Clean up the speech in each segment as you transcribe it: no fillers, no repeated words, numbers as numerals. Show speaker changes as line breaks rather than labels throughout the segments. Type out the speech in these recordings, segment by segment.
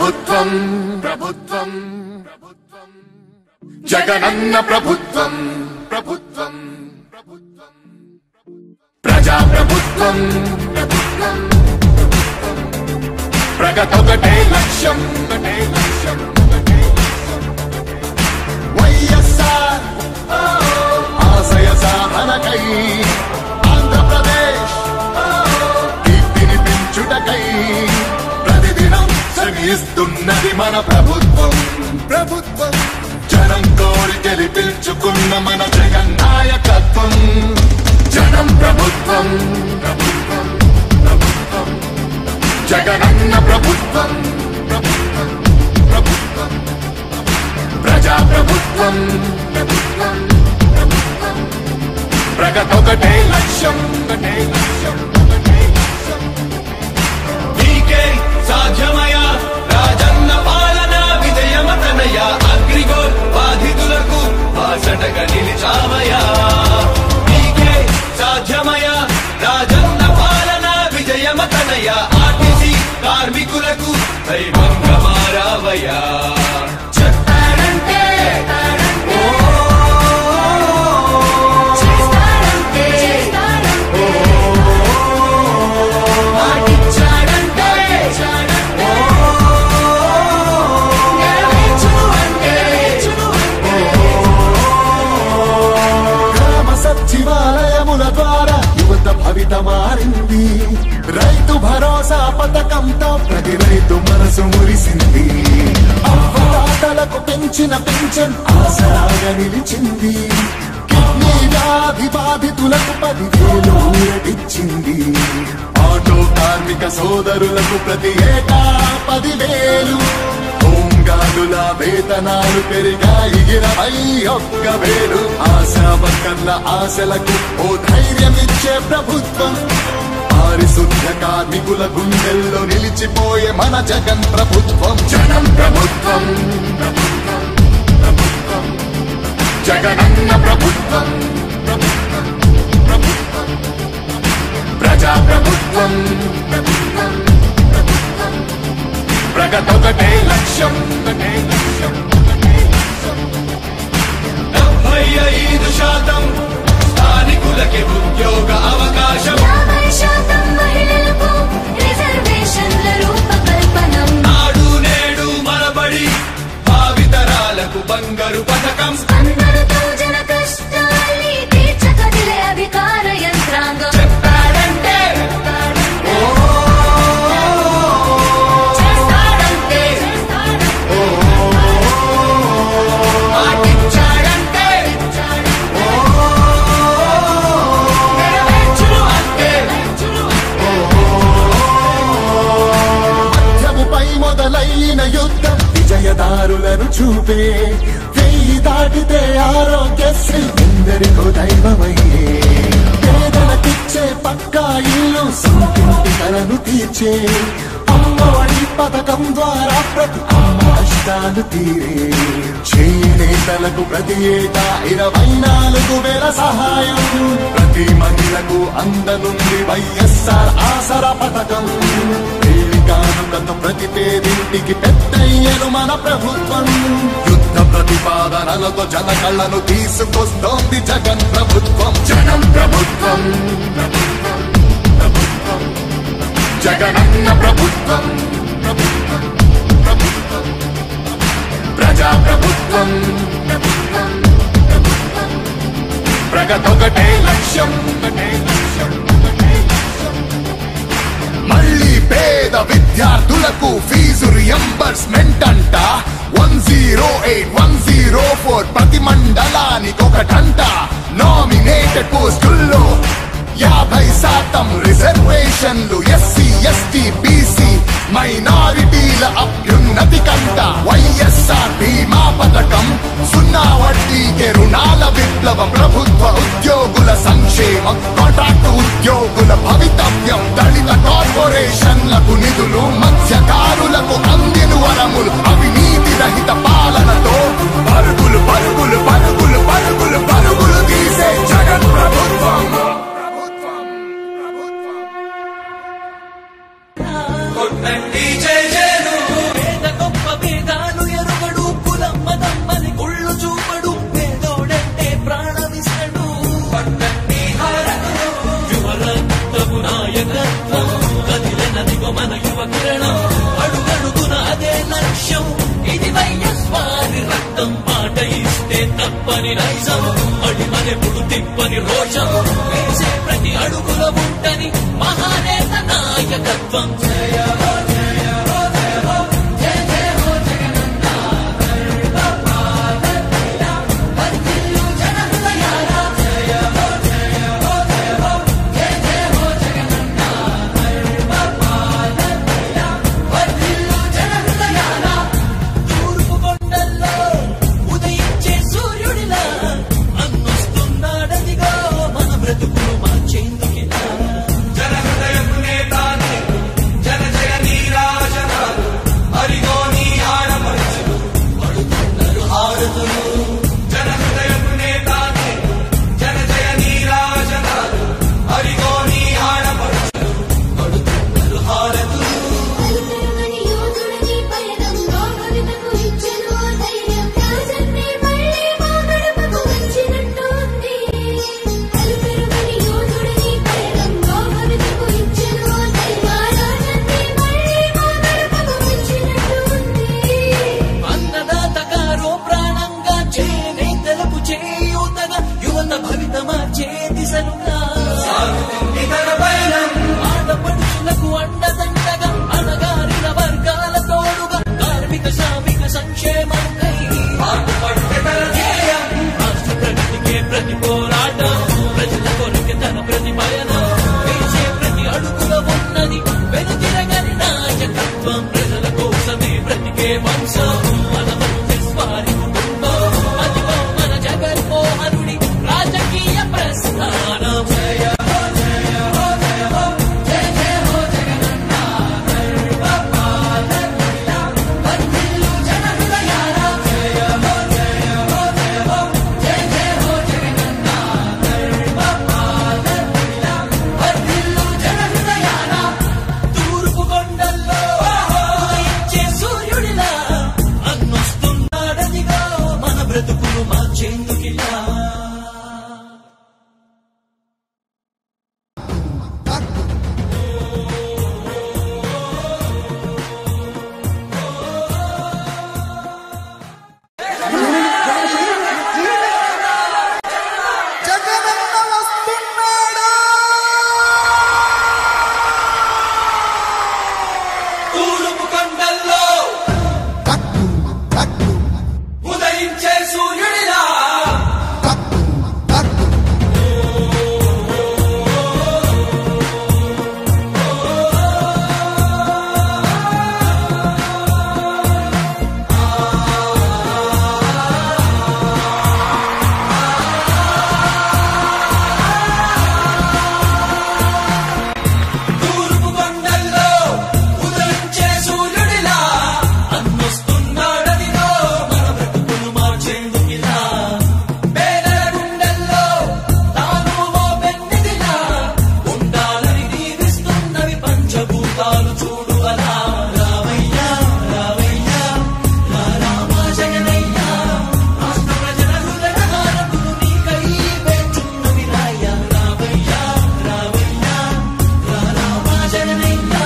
ప్రభుత్వం ప్రభుత్వం జగనన్న ప్రభుత్వం ప్రభుత్వం ప్రజా ప్రభుత్వం ప్రభుత్వం ప్రగతొకటే లక్ష్యం ఒకటే లక్ష్యం వైఎస్ఆర్ ఆశయ సాధనకై ఆంధ్రప్రదేశ్ కీర్తిని పెంచుటకై ప్రతిదినం శ్రమిస్తున్నది మన ప్రభుత్వం ప్రభుత్వం జనం కోరి గెలిపించుకున్న మన జగన్ నాయకత్వం జనం ప్రభుత్వం ప్రభుత్వం ప్రభుత్వం జగనన్న ప్రభుత్వం ప్రభుత్వం ప్రభుత్వం ప్రజా ప్రభుత్వం ప్రభుత్వం ప్రభుత్వం ప్రగతొకటే లక్ష్యం ఒకటే లక్ష్యం ఒకటే లక్ష్యం
నీకే సాధ్యమయ రాజన్న పాలన విజయమతనయ అగ్రిగోల్ బాధితులకు బాసటగా నిలిచామయ నీకే సాధ్యమయ రాజన్న పాలన విజయమతనయ ఆర్టీసీ కార్మికులకు దైవంగా మారావయ్యా
సచివాలయముల ద్వారా యువత భవిత మారింది రైతు భరోసా పథకంతో ప్రతి రైతు మనసు మురిసింది అవ్వదాతలకు పెంచిన పెన్షన్ ఆసరాగా నిలిచింది కిడ్నీ వ్యాధి బాధితులకు 10,000 ఊరటిచ్చింది ఆటో కార్మిక సోదరులకు ప్రతి ఏటా 10,000 హోంగార్డుల వేతనాలు పెరిగాయి 21,000 ఆశా వర్కర్ల ఆశలకు ఓ ధైర్యమిచ్చే ప్రభుత్వం పారిశుద్ధ్య కార్మికుల గుండెల్లో నిలిచిపోయే మన జగన్ ప్రభుత్వం జనం ప్రభుత్వం ప్రభుత్వం ప్రభుత్వం జగనన్న ప్రభుత్వం ప్రభుత్వం ప్రభుత్వం ప్రజా ప్రభుత్వం ప్రభుత్వం ప్రభుత్వం ప్రగతొకటే లక్ష్యం ఒకటే లక్ష్యం ఒకటే లక్ష్యం
75% స్థానికులకి ఉద్యోగ అవకాశం
50% మహిళలకు రిజర్వేషన్ల రూపకల్పనం
నాడు నేడు మనబడి భావితరాలకు బంగారు పథకం
అందరితో జన కష్టాల్ని తీర్చకదిలే అధికార యంత్రాంగం
చెప్పాడంటే
మొదలైన యుద్ధం విజయదారులను చూపే 1000 దాటితే ఆరోగ్యశ్రీ ఎందరికో దైవమయ్యే పేదలకిచ్చే పక్కా ఇల్లు సొంతింటి కలను తీర్చే అమ్మఒడి పథకం ద్వారా ప్రతి అమ్మ కష్టాలు తీరే చేనేతలకు ప్రతి ఏటా 24,000 సహాయం ప్రతి మహిళకు అందనుంది వైఎస్ఆర్ ఆసరా పథకం కానుకతో ప్రతి పేదింటికి పెద్దయ్యను మన ప్రభుత్వం యుద్ధ ప్రతిపాదనలతో జన కళ్ళను తీసుకొస్తోంది జగన్ ప్రభుత్వం జనం ప్రభుత్వం ప్రభుత్వం ప్రభుత్వం జగనన్న ప్రభుత్వం ప్రభుత్వం ప్రభుత్వం ప్రజా ప్రభుత్వం ప్రభుత్వం ప్రభుత్వం ప్రగతొకటే లక్ష్యం ఒకటే లక్ష్యం ఒకటే లక్ష్యం మళ్ళీ పేద విద్యార్థులకు ఫీజు రియంబర్స్మెంట్ అంట 108-104 ప్రతి మండలానికి ఒకటంట నామినేటెడ్ పోస్టుల్లో 50% రిజర్వేషన్లు ఎస్సీ ఎస్టీ బీసీ మైనారిటీల అభ్యున్నతి కంట వైఎస్ఆర్ బీమా పథకం 0 వడ్డీకే రుణాల విప్లవం ప్రభుత్వ ఉద్యోగుల సంక్షేమం కాంట్రాక్టు ఉద్యోగుల భవితవ్యం దళిత కార్పొరేషన్లకు నిధులు మత్స్యకారులకు అందిన వరములు అవినీతి రహిత పాలనతో పరుగులు పరుగులు పరుగులు పరుగులు పరుగులు తీసే జగన్ ప్రభుత్వం
కొట్టండి జై జయను వంశం ప్రజల కోసమే బ్రతికే వంశం మన వారి కుటుంబం అదిగో మన జగన్మోహనుడి రాజకీయ ప్రస్థానం జయ హో జయ హో జయ హో జయ జయ హో జగనన్న గర్వపాలకుడిలా వర్ధిల్లు జన హృదయాల జయ హో జయ హో జయ హో జయ జయ హో జగనన్న గర్వపాలకుడిలా వర్ధిల్లు జన హృదయాల తూర్పు కొండల్లో ఉదయించే సూర్యుడిలా అన్నొస్తున్నాడదిగా మన బ్రతుకులు మార్చేందుకిలా
జగనన్న వస్తున్నాడు.
తూర్పు కొండల్లో
టక్కు టక్కు
ఉదయించే సూర్యుడిలా
టక్కు టక్కు
తూర్పు కొండల్లో ఉదయించే సూర్యుడిలా అన్నొస్తున్నాడదిగో మన బ్రతుకులు మార్చేందుకిలా పేదల గుండెల్లో తాను ఓ పెన్నిదిలా ఉండాలని దీవిస్తున్నవి పంచభూతాలు చూడు అలా రావయ్యా రావయ్యా రామా జగనయ్యా రాష్ట్ర ప్రజల హృదయ హారతులు నీకై వేచున్నవి రాయ్యా రావయ్యా రావయ్యా రామా జగనయ్యా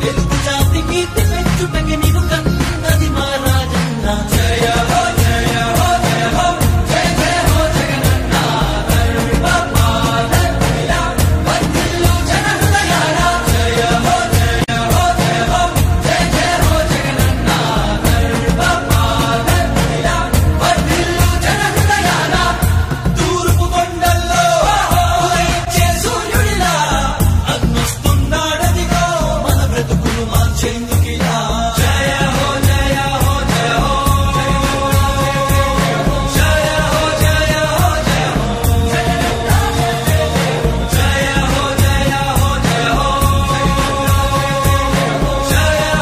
తెలుగు జాతి కీర్తి పెంచుటకి నీకు కన్నది మా రాజన్న జయ హో జయ హో జయ హో జయ జయ హో జగనన్న గర్వపాలకుడిలా వర్ధిల్లు జన హృదయాల జయ హో జయ హో జయ హో జయ జయ హో జగనన్న గర్వపాలకుడిలా వర్ధిల్లు జన హృదయాల తూర్పు కొండల్లో ఉదయించే సూర్యుడిలా అన్నొస్తున్నాడదిగో మన బ్రతుకులు మార్చేందుకిలా జయ హో జయ హో జయ హో జయ హో జయ హో జయ హో జయ హో జయ హో జయ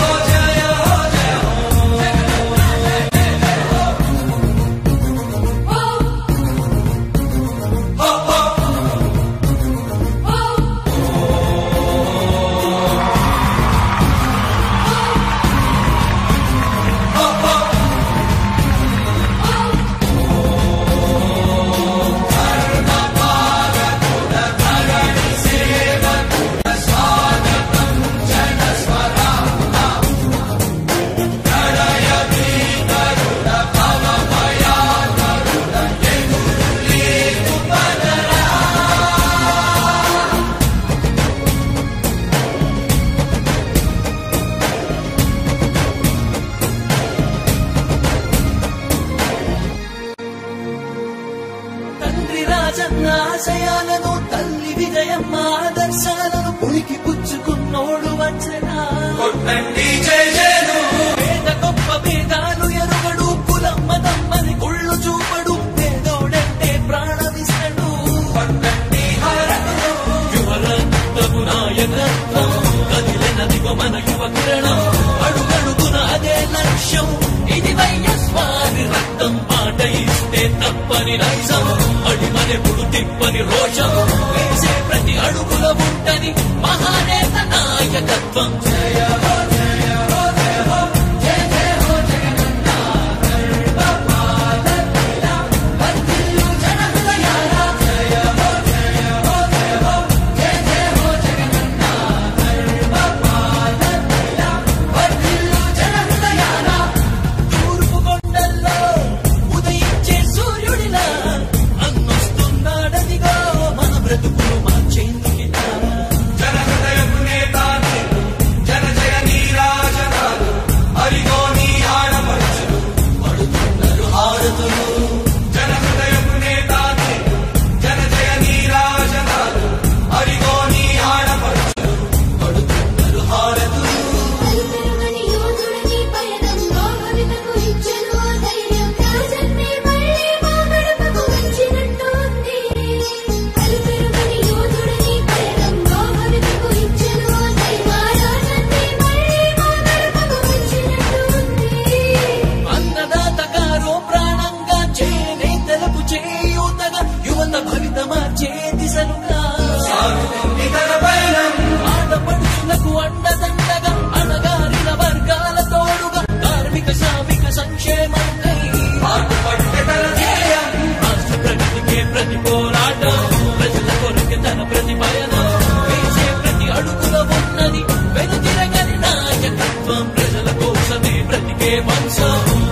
హో జయ హో తండ్రి రాజన్న ఆశయాలను తల్లి విజయమ్మ ఆదర్శాలను పులికి పుచ్చుకున్నోడు వచ్చనా కొట్టండి జయ జయను పేద గొప్ప భేదాలు ఎరుగడు కులమ్మ తమ్మని కుళ్ళు చూపడు పేదోడంటే ప్రాణమిస్తడు పట్టండి హారతులు యువరత్నము నాయకత్వం కదిలినదిగో మన యువ కిరణం అడుగడుగున అదే లక్ష్యం ఇది వైఎస్వారి రక్తం పాట ఇస్తే తప్పని నైజం అడిమనెప్పుడు తిప్పని రోషం వేసే ప్రతి అడుగుల ఉంటని మహానేత నాయకత్వం జయ హో జయ హో జయ హో జయ జయ హో జగనన్న గర్వపాలకుడిలా వర్ధిల్లు జన హృదయాల జయ హో జయ హో జయ హో జయ జయ హో జగనన్న గర్వపాలకుడిలా వర్ధిల్లు జన హృదయాల తూర్పు కొండల్లో ఉదయించే సూర్యుడిలా అన్నొస్తున్నాడదిగో మన బ్రతుకులు మార్చేందుకిలా జన హృదయపు నేత జన జయ బ్రతికే వంశం